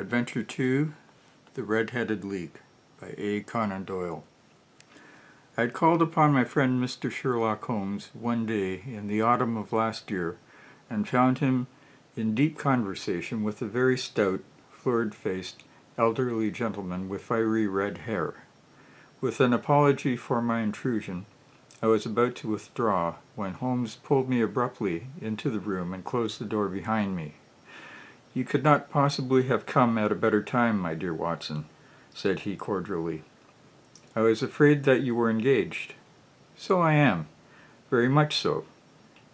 Adventure 2, The Red-Headed Leak by A. Conan Doyle. I had called upon my friend Mr. Sherlock Holmes one day in the autumn of last year and found him in deep conversation with a very stout, florid-faced, elderly gentleman with fiery red hair. With an apology for my intrusion, I was about to withdraw when Holmes pulled me abruptly into the room and closed the door behind me. "You could not possibly have come at a better time, my dear Watson," said he cordially. "I was afraid that you were engaged." "So I am. Very much so."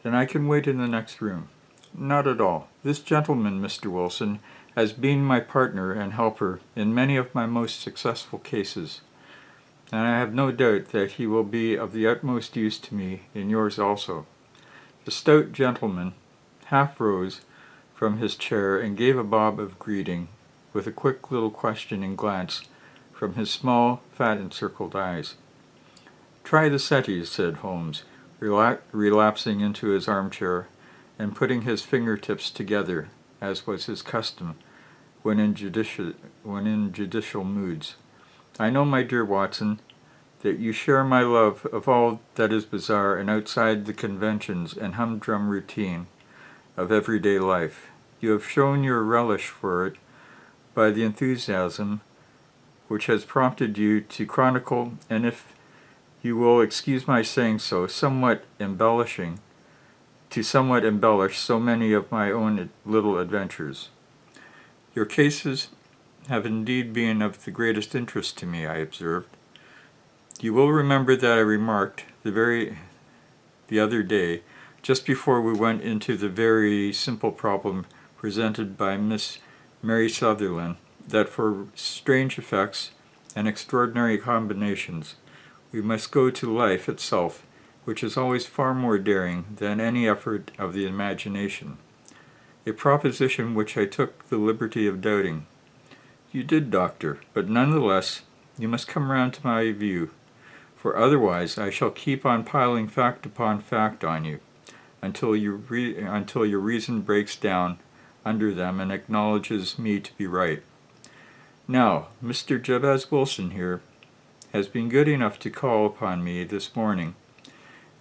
"Then I can wait in the next room." "Not at all. This gentleman, Mr. Wilson, has been my partner and helper in many of my most successful cases, and I have no doubt that he will be of the utmost use to me in yours also." The stout gentleman half rose from his chair and gave a bob of greeting, with a quick little questioning glance from his small, fat encircled eyes. "Try the settees," said Holmes, relapsing into his armchair and putting his fingertips together, as was his custom when in judicial moods. "I know, my dear Watson, that you share my love of all that is bizarre and outside the conventions and humdrum routine of everyday life. You have shown your relish for it by the enthusiasm which has prompted you to chronicle, and if you will excuse my saying so, somewhat embellish so many of my own little adventures. Your cases have indeed been of the greatest interest to me," I observed. "You will remember that I remarked the other day, just before we went into the very simple problem presented by Miss Mary Sutherland, that for strange effects and extraordinary combinations we must go to life itself, which is always far more daring than any effort of the imagination. A proposition which I took the liberty of doubting. You did, Doctor, but none the less you must come round to my view, for otherwise I shall keep on piling fact upon fact on you, until your reason breaks down under them and acknowledges me to be right. Now, Mr. Jabez Wilson here has been good enough to call upon me this morning,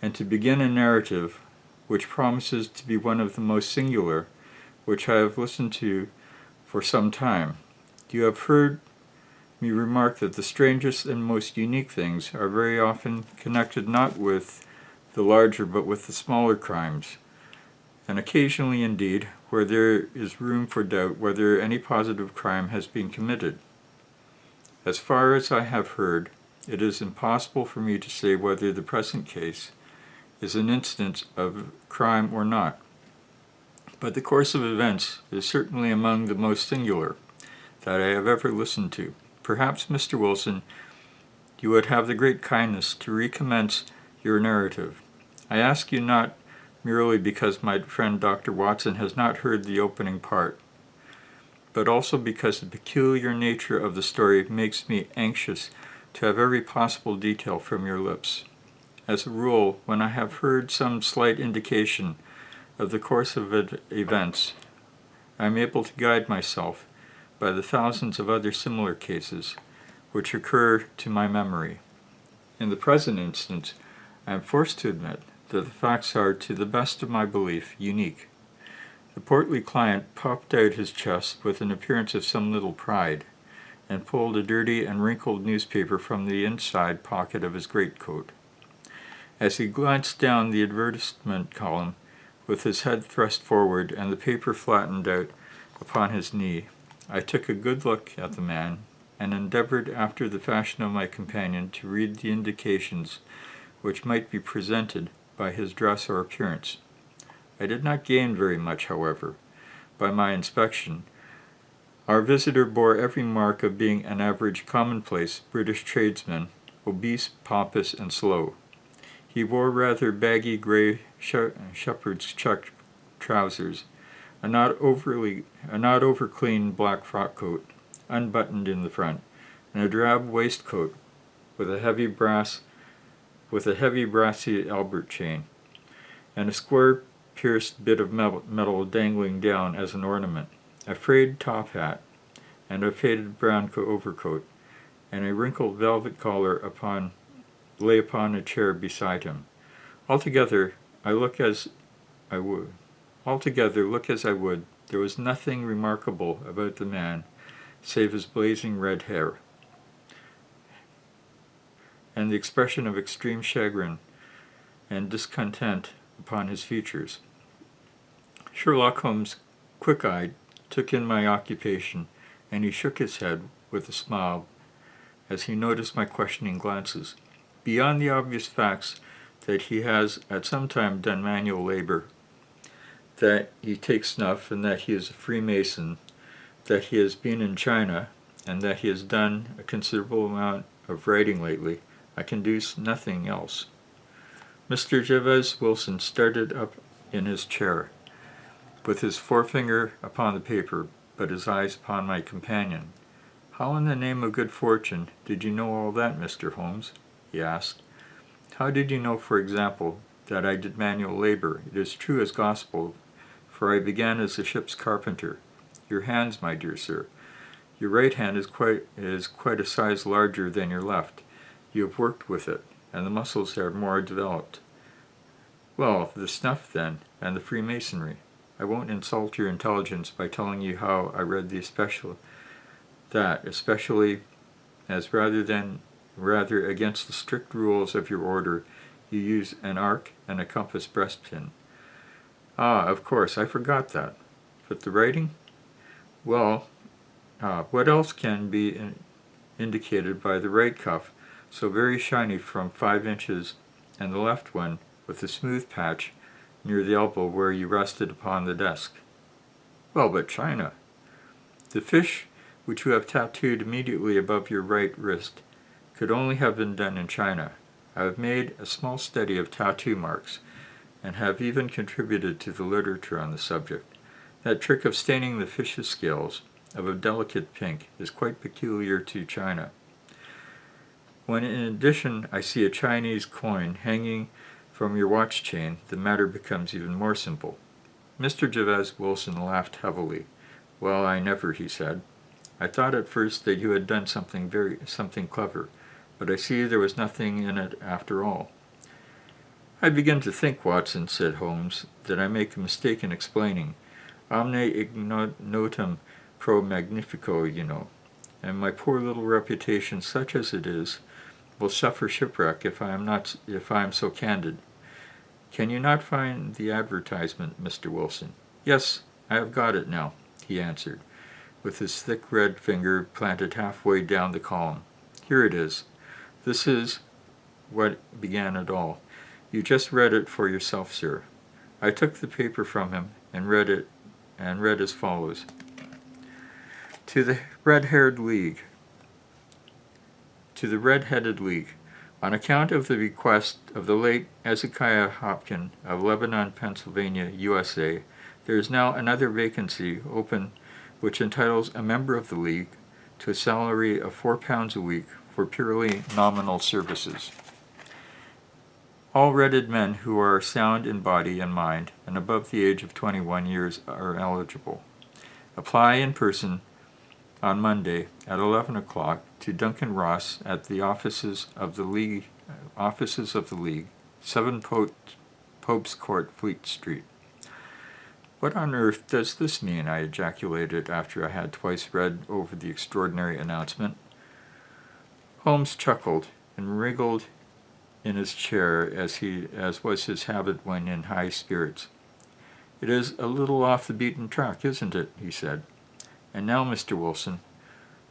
and to begin a narrative which promises to be one of the most singular which I have listened to for some time. You have heard me remark that the strangest and most unique things are very often connected not with the larger but with the smaller crimes, and occasionally indeed where there is room for doubt whether any positive crime has been committed. As far as I have heard, it is impossible for me to say whether the present case is an instance of crime or not, but the course of events is certainly among the most singular that I have ever listened to. Perhaps, Mr. Wilson, you would have the great kindness to recommence your narrative. I ask you not merely because my friend Dr. Watson has not heard the opening part, but also because the peculiar nature of the story makes me anxious to have every possible detail from your lips. As a rule, when I have heard some slight indication of the course of events, I am able to guide myself by the thousands of other similar cases which occur to my memory. In the present instance, I am forced to admit that the facts are, to the best of my belief, unique. The portly client popped out his chest with an appearance of some little pride, and pulled a dirty and wrinkled newspaper from the inside pocket of his greatcoat. As he glanced down the advertisement column, with his head thrust forward and the paper flattened out upon his knee, I took a good look at the man, and endeavored, after the fashion of my companion, to read the indications which might be presented by his dress or appearance. I did not gain very much, however, by my inspection. Our visitor bore every mark of being an average commonplace British tradesman, obese, pompous, and slow. He wore rather baggy grey shepherd's check trousers, a not over clean black frock coat, unbuttoned in the front, and a drab waistcoat with a heavy brassy Albert chain, and a square pierced bit of metal dangling down as an ornament. A frayed top hat, and a faded brown overcoat, and a wrinkled velvet collar lay upon a chair beside him. Altogether, look as I would, there was nothing remarkable about the man, save his blazing red hair, and the expression of extreme chagrin and discontent upon his features. Sherlock Holmes, quick-eyed, took in my occupation, and he shook his head with a smile as he noticed my questioning glances. Beyond the obvious facts that he has at some time done manual labor, that he takes snuff, and that he is a Freemason, that he has been in China, and that he has done a considerable amount of writing lately, I can do nothing else. Mr. Jabez Wilson started up in his chair, with his forefinger upon the paper, but his eyes upon my companion. "How in the name of good fortune did you know all that, Mr. Holmes?" he asked. "How did you know, for example, that I did manual labor? It is true as gospel, for I began as a ship's carpenter. Your hands, my dear sir. Your right hand is quite a size larger than your left. You have worked with it, and the muscles are more developed. Well, the snuff, then, and the Freemasonry. I won't insult your intelligence by telling you how I read especially as rather against the strict rules of your order, you use an arc and a compass breastpin. Ah, of course, I forgot that. But the writing? Well, what else can be indicated by the right cuff, so very shiny from 5 inches, and the left one with a smooth patch near the elbow where you rested upon the desk? Well, but China. The fish which you have tattooed immediately above your right wrist could only have been done in China. I have made a small study of tattoo marks, and have even contributed to the literature on the subject. That trick of staining the fish's scales of a delicate pink is quite peculiar to China. When in addition I see a Chinese coin hanging from your watch chain, the matter becomes even more simple." Mr. Jabez Wilson laughed heavily. "Well, I never," he said. "I thought at first that you had done something clever, but I see there was nothing in it after all." "I begin to think, Watson," said Holmes, "that I make a mistake in explaining. Omne ignotum pro magnifico, you know, and my poor little reputation, such as it is, will suffer shipwreck if I am so candid. Can you not find the advertisement, Mr. Wilson?" "Yes, I have got it now," he answered, with his thick red finger planted halfway down the column. "Here it is. This is what began it all. You just read it for yourself, sir." I took the paper from him and read as follows: "To the Red-Headed League. On account of the request of the late Ezekiah Hopkins of Lebanon, Pennsylvania, USA, there is now another vacancy open which entitles a member of the League to a salary of £4 a week for purely nominal services. All redded men who are sound in body and mind and above the age of 21 years are eligible. Apply in person on Monday at 11 o'clock to Duncan Ross at the offices of the League, 7 Pope's Court, Fleet Street." "What on earth does this mean?" I ejaculated after I had twice read over the extraordinary announcement. Holmes chuckled and wriggled in his chair as was his habit when in high spirits. "It is a little off the beaten track, isn't it?" he said. "And now, Mr. Wilson,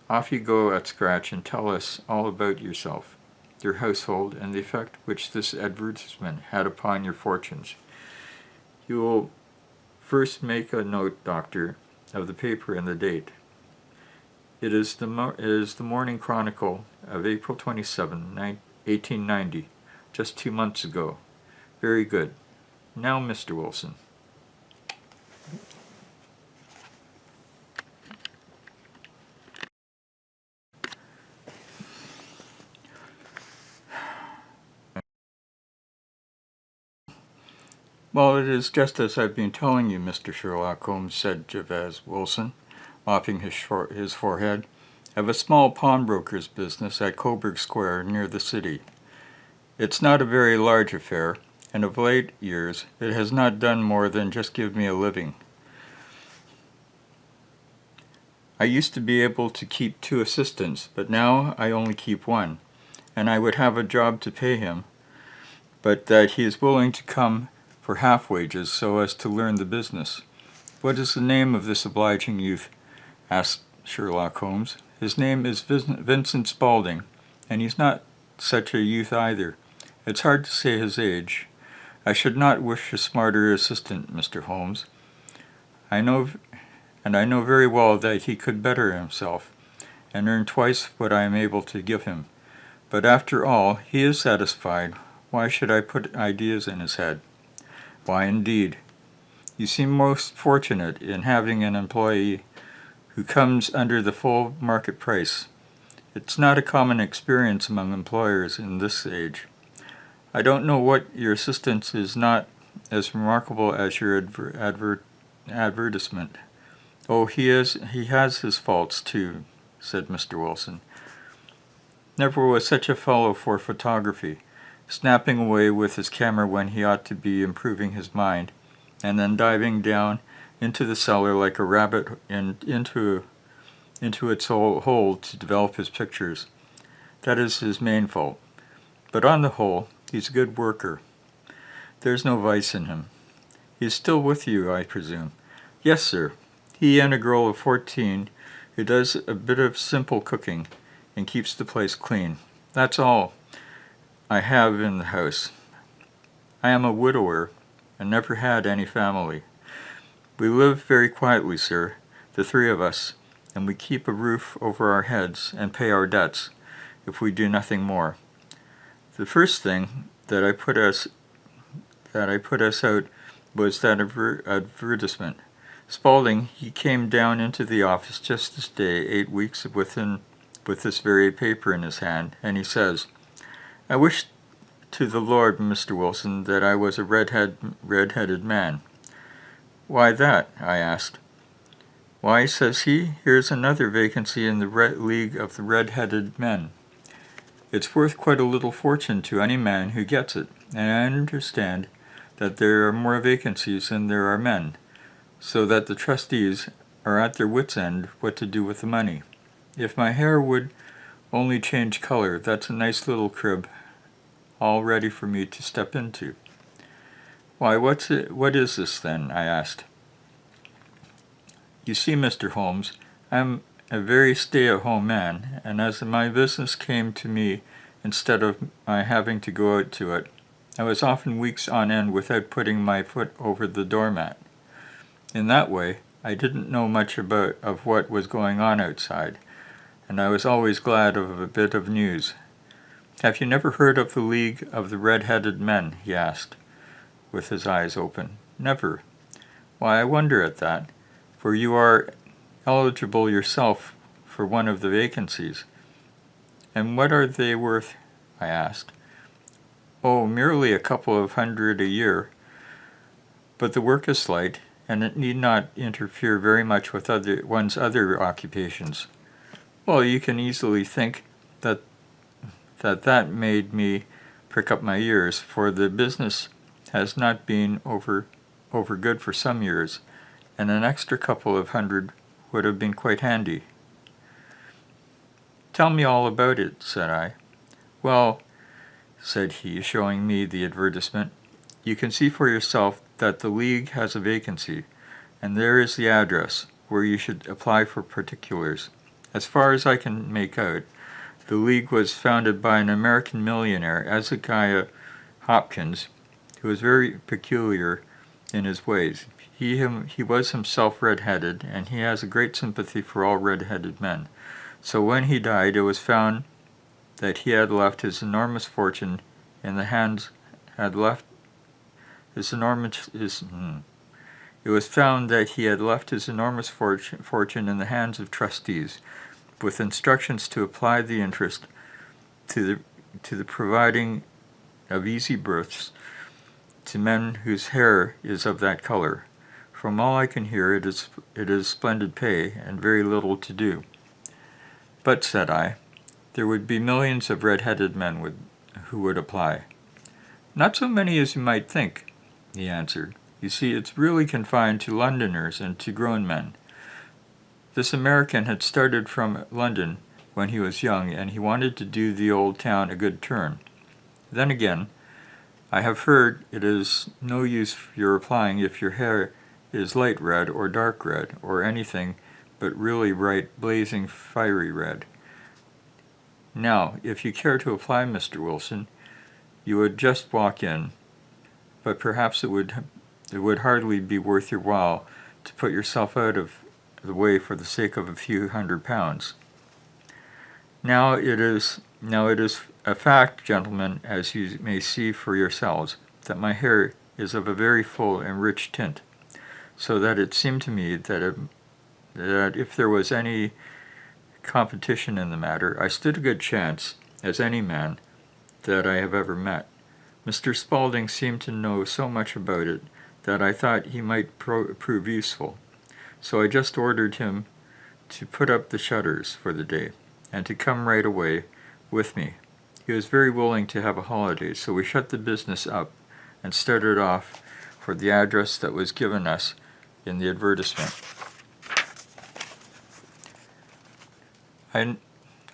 off you go at scratch and tell us all about yourself, your household, and the effect which this advertisement had upon your fortunes. You will first make a note, Doctor, of the paper and the date. It is the Morning Chronicle of April 27, 1890, just 2 months ago. Very good. Now, Mr. Wilson." "Well, it is just as I've been telling you, Mr. Sherlock Holmes," said Jabez Wilson. mopping his forehead. I have a small pawnbroker's business at Coburg Square near the city. It's not a very large affair, and of late years it has not done more than just give me a living. I used to be able to keep 2 assistants, but now I only keep 1, and I would have a job to pay him, but that he is willing to come for half wages so as to learn the business. What is the name of this obliging youth? Asked Sherlock Holmes. His name is Vincent Spaulding, and he's not such a youth either. It's hard to say his age. I should not wish a smarter assistant, Mr. Holmes. I know very well that he could better himself, and earn twice what I am able to give him. But after all, he is satisfied. Why should I put ideas in his head? Why, indeed? You seem most fortunate in having an employee who comes under the full market price. It's not a common experience among employers in this age. I don't know what your assistant is not as remarkable as your advertisement. Oh, he has his faults too, said Mr. Wilson. Never was such a fellow for photography, snapping away with his camera when he ought to be improving his mind, and then diving down into the cellar like a rabbit into its hole to develop his pictures. That is his main fault. But on the whole, he's a good worker. There's no vice in him. He is still with you, I presume? Yes, sir. He and a girl of 14 who does a bit of simple cooking and keeps the place clean. That's all I have in the house. I am a widower and never had any family. We live very quietly, sir, the 3 of us, and we keep a roof over our heads and pay our debts, if we do nothing more. The first thing that I put us out was that advertisement. Spaulding, he came down into the office just this day, 8 weeks with this very paper in his hand, and he says, I wish to the Lord, Mr. Wilson, that I was a red-headed man. Why that? I asked. Why, says he, here's another vacancy in the League of the Red-Headed Men. It's worth quite a little fortune to any man who gets it, and I understand that there are more vacancies than there are men, so that the trustees are at their wits' end what to do with the money. If my hair would only change color, that's a nice little crib, all ready for me to step into. Why, what is this, then? I asked. You see, Mr. Holmes, I'm a very stay-at-home man, and as my business came to me instead of my having to go out to it, I was often weeks on end without putting my foot over the doormat. In that way, I didn't know much of what was going on outside, and I was always glad of a bit of news. Have you never heard of the League of the Red-Headed Men? He asked, with his eyes open. Never. Why, I wonder at that, for you are eligible yourself for one of the vacancies. And what are they worth? I asked. Oh, merely a couple of $100 a year, but the work is slight, and it need not interfere very much with one's other occupations. Well, you can easily think that made me prick up my ears, for the business has not been over good for some years, and an extra couple of $100 would have been quite handy. Tell me all about it, said I. Well, said he, showing me the advertisement, you can see for yourself that the League has a vacancy, and there is the address where you should apply for particulars. As far as I can make out, the League was founded by an American millionaire, Ezekiah Hopkins, who was very peculiar in his ways. He was himself red-headed, and he has a great sympathy for all red-headed men. So when he died, it was found that he had left his enormous fortune in the hands It was found that he had left his enormous fortune in the hands of trustees, with instructions to apply the interest to the providing of easy berths to men whose hair is of that color, From all I can hear, it is splendid pay, and very little to do. But, said I, there would be millions of red-headed men who would apply. Not so many as you might think, he answered. You see, it's really confined to Londoners and to grown men. This American had started from London when he was young, and he wanted to do the old town a good turn. Then again, I have heard it is no use your applying if your hair is light red or dark red, or anything but really bright, blazing, fiery red. Now, if you care to apply, Mr. Wilson, you would just walk in, but perhaps it would hardly be worth your while to put yourself out of the way for the sake of a few £100. Now it is a fact, gentlemen, as you may see for yourselves, that my hair is of a very full and rich tint, so that it seemed to me that if there was any competition in the matter, I stood a good chance, as any man that I have ever met. Mr. Spaulding seemed to know so much about it that I thought he might prove useful, so I just ordered him to put up the shutters for the day, and to come right away with me. He was very willing to have a holiday, so we shut the business up and started off for the address that was given us in the advertisement. I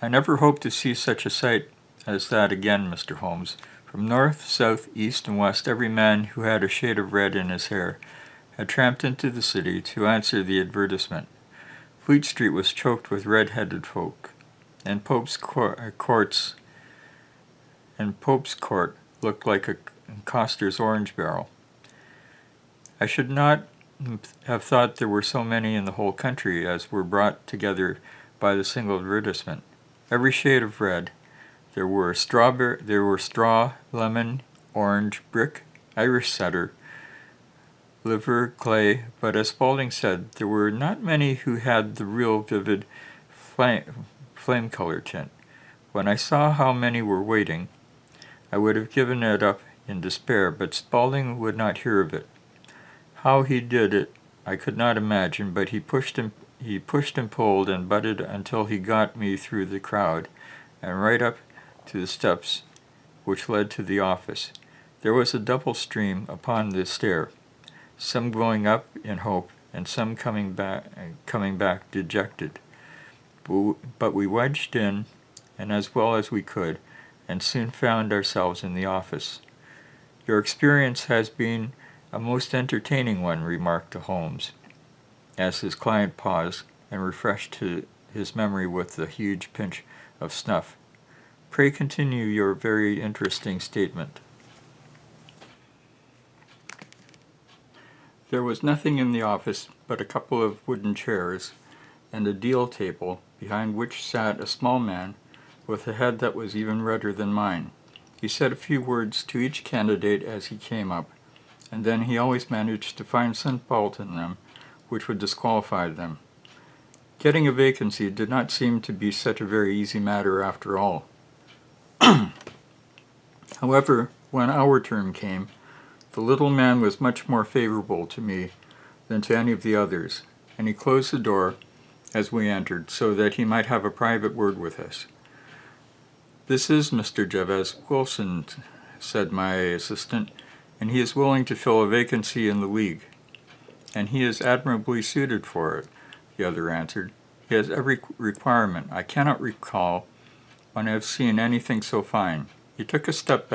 never hope to see such a sight as that again, Mr. Holmes. From north, south, east, and west, every man who had a shade of red in his hair had tramped into the city to answer the advertisement. Fleet Street was choked with red-headed folk, and Pope's Court looked like a coster's orange barrel. I should not have thought there were so many in the whole country as were brought together by the single advertisement. Every shade of red. There were straw, lemon, orange, brick, Irish setter, liver, clay, but as Spaulding said, there were not many who had the real vivid flame color tint. When I saw how many were waiting, I would have given it up in despair, but Spaulding would not hear of it. How he did it I could not imagine, but he pushed and pulled and butted until he got me through the crowd and right up to the steps which led to the office. There was a double stream upon the stair, some going up in hope and some coming back dejected. But we wedged in, and as well as we could, and soon found ourselves in the office. Your experience has been a most entertaining one, remarked Holmes, as his client paused and refreshed his memory with a huge pinch of snuff. Pray continue your very interesting statement. There was nothing in the office but a couple of wooden chairs and a deal table, behind which sat a small man with a head that was even redder than mine. He said a few words to each candidate as he came up, and then he always managed to find some fault in them which would disqualify them. Getting a vacancy did not seem to be such a very easy matter after all. However, when our turn came, the little man was much more favorable to me than to any of the others, and he closed the door as we entered so that he might have a private word with us. "This is Mr. Jabez Wilson," said my assistant, "and he is willing to fill a vacancy in the League." "And he is admirably suited for it," the other answered. "He has every requirement. I cannot recall when I have seen anything so fine." He took a step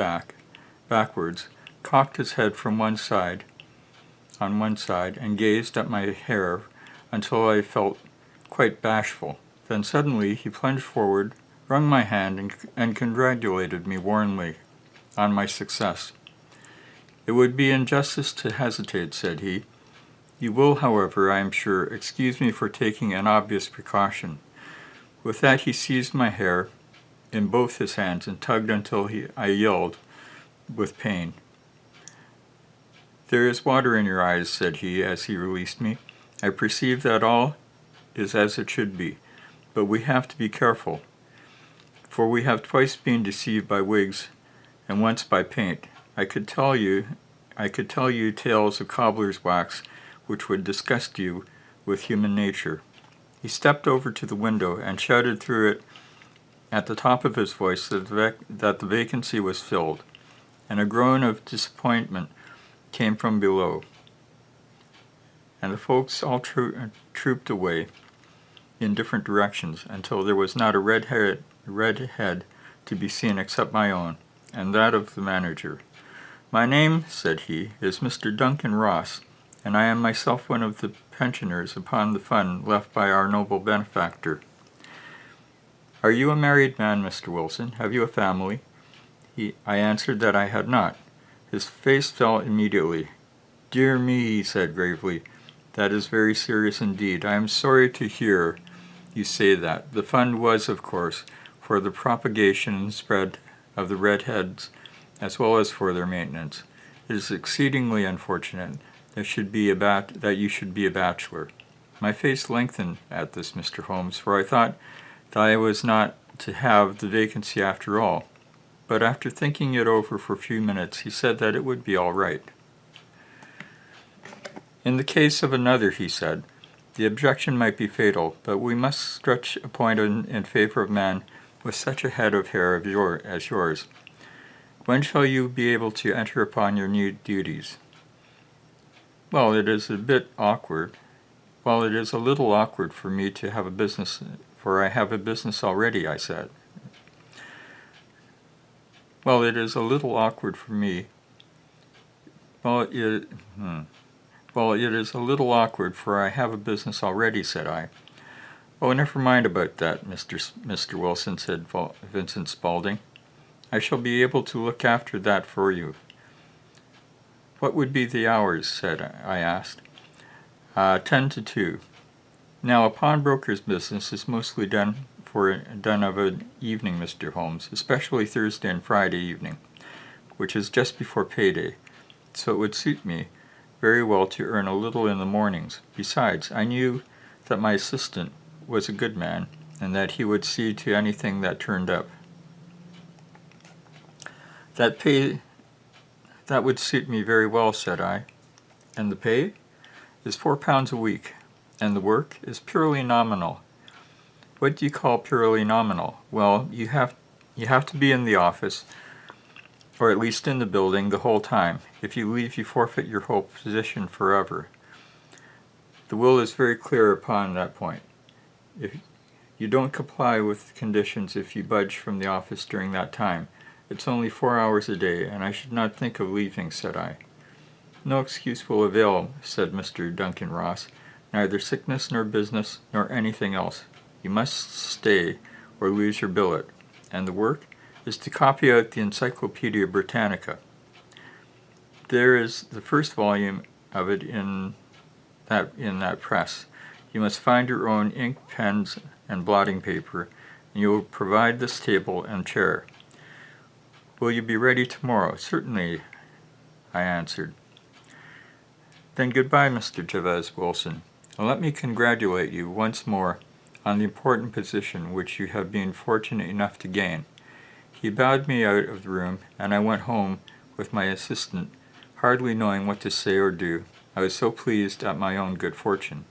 backwards, cocked his head on one side, and gazed at my hair until I felt quite bashful. Then suddenly he plunged forward, wrung my hand, and congratulated me warmly on my success. "It would be injustice to hesitate," said he. "You will, however, I am sure, excuse me for taking an obvious precaution." With that he seized my hair in both his hands and tugged until I yelled with pain. "There is water in your eyes," said he as he released me. "I perceive that all is as it should be, but we have to be careful, for we have twice been deceived by wigs and once by paint. I could tell you tales of cobbler's wax which would disgust you with human nature. He stepped over to the window and shouted through it at the top of his voice that the vacancy was filled, and a groan of disappointment came from below. And the folks all trooped away in different directions until there was not a red head to be seen except my own, and that of the manager. "My name," said he, "is Mr. Duncan Ross, and I am myself one of the pensioners upon the fund left by our noble benefactor." "Are you a married man, Mr. Wilson? Have you a family?" I answered that I had not. His face fell immediately. "Dear me," he said gravely, "that is very serious indeed. I am sorry to hear you say that. The fund was, of course, for the propagation and spread of the redheads, as well as for their maintenance. It is exceedingly unfortunate that you should be a bachelor." My face lengthened at this, Mr. Holmes, for I thought that I was not to have the vacancy after all. But after thinking it over for a few minutes, he said that it would be all right. "In the case of another," he said, "the objection might be fatal, but we must stretch a point in favor of a man with such a head of hair as yours. When shall you be able to enter upon your new duties?" "Well, it is a little awkward for me to have a business, for I have a business already," I said. It is a little awkward for me for I have a business already," said I. "Oh, never mind about that, Mr. Wilson," said Vincent Spaulding. "I shall be able to look after that for you." "What would be the hours?" I asked. 10 to 2. Now, a pawnbroker's business is mostly done of an evening, Mr. Holmes, especially Thursday and Friday evening, which is just before payday, so it would suit me very well to earn a little in the mornings. Besides, I knew that my assistant was a good man, and that he would see to anything that turned up. "That would suit me very well," said I. "And the pay?" "Is £4 a week, and the work is purely nominal." "What do you call purely nominal?" "Well, you have to be in the office, or at least in the building, the whole time. If you leave, you forfeit your whole position forever. The will is very clear upon that point. If you don't comply with the conditions if you budge from the office during that time. It's only 4 hours a day, and I should not think of leaving," said I. "No excuse will avail," said Mr. Duncan Ross. "Neither sickness nor business nor anything else. You must stay or lose your billet. And the work is to copy out the Encyclopedia Britannica. There is the first volume of it in that press. You must find your own ink, pens, and blotting paper, and you will provide this table and chair." "Will you be ready tomorrow?" "Certainly," I answered. "Then goodbye, Mr. Jabez Wilson, and let me congratulate you once more on the important position which you have been fortunate enough to gain." He bowed me out of the room, and I went home with my assistant, hardly knowing what to say or do. I was so pleased at my own good fortune.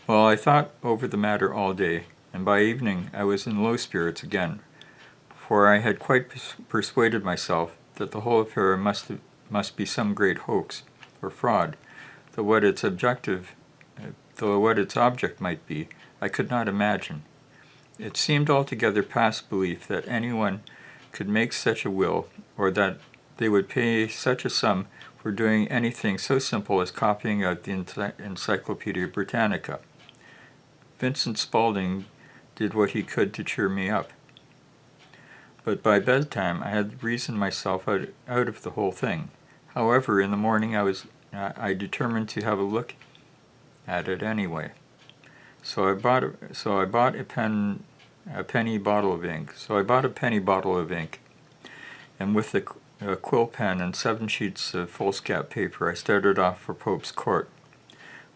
Well, I thought over the matter all day, and by evening I was in low spirits again, for I had quite persuaded myself that the whole affair must be some great hoax or fraud, though what its object might be, I could not imagine. It seemed altogether past belief that anyone could make such a will, or that they would pay such a sum for doing anything so simple as copying out the Encyclopedia Britannica. Vincent Spaulding did what he could to cheer me up. But by bedtime I had reasoned myself out of the whole thing. However, in the morning I determined to have a look at it anyway. So I bought a penny bottle of ink. And with a quill pen and 7 sheets of foolscap paper, I started off for Pope's Court.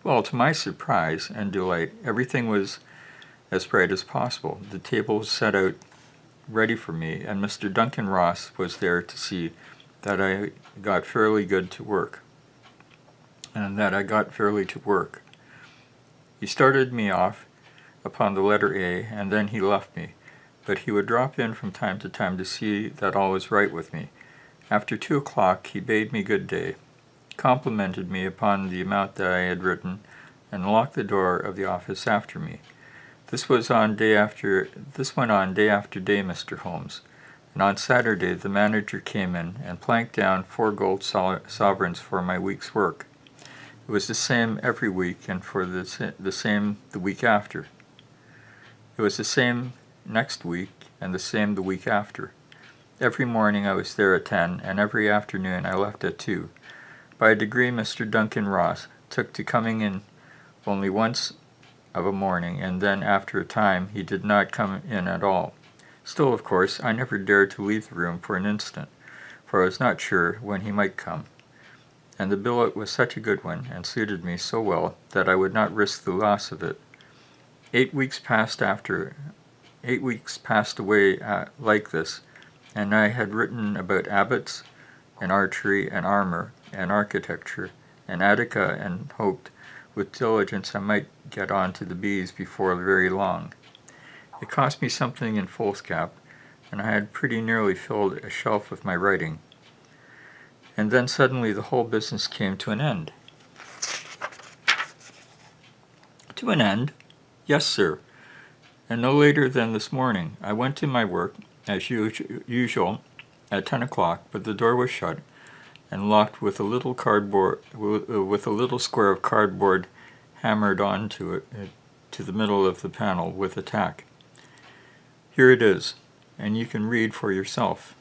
Well, to my surprise and delight, everything was as bright as possible. The table was set out ready for me, and Mr. Duncan Ross was there to see that I got fairly good to work. and that I got fairly to work. He started me off upon the letter A, and then he left me, but he would drop in from time to time to see that all was right with me. After 2 o'clock he bade me good day, complimented me upon the amount that I had written, and locked the door of the office after me. This went on day after day, Mr. Holmes, and on Saturday the manager came in and planked down 4 gold sovereigns for my week's work. It was the same every week, and for the same the week after. It was the same next week, and the same the week after. Every morning I was there at 10, and every afternoon I left at 2. By a degree Mr. Duncan Ross took to coming in only once of a morning, and then after a time he did not come in at all. Still, of course, I never dared to leave the room for an instant, for I was not sure when he might come. And the billet was such a good one, and suited me so well, that I would not risk the loss of it. 8 weeks passed away like this, and I had written about abbots, and archery, and armor, and architecture, and Attica, and hoped, with diligence, I might get on to the bees before very long. It cost me something in foolscap, and I had pretty nearly filled a shelf with my writing. And then suddenly the whole business came to an end. To an end? Yes, sir. And no later than this morning. I went to my work, as usual, at 10 o'clock, but the door was shut and locked with a little square of cardboard hammered onto it, to the middle of the panel with a tack. Here it is, and you can read for yourself.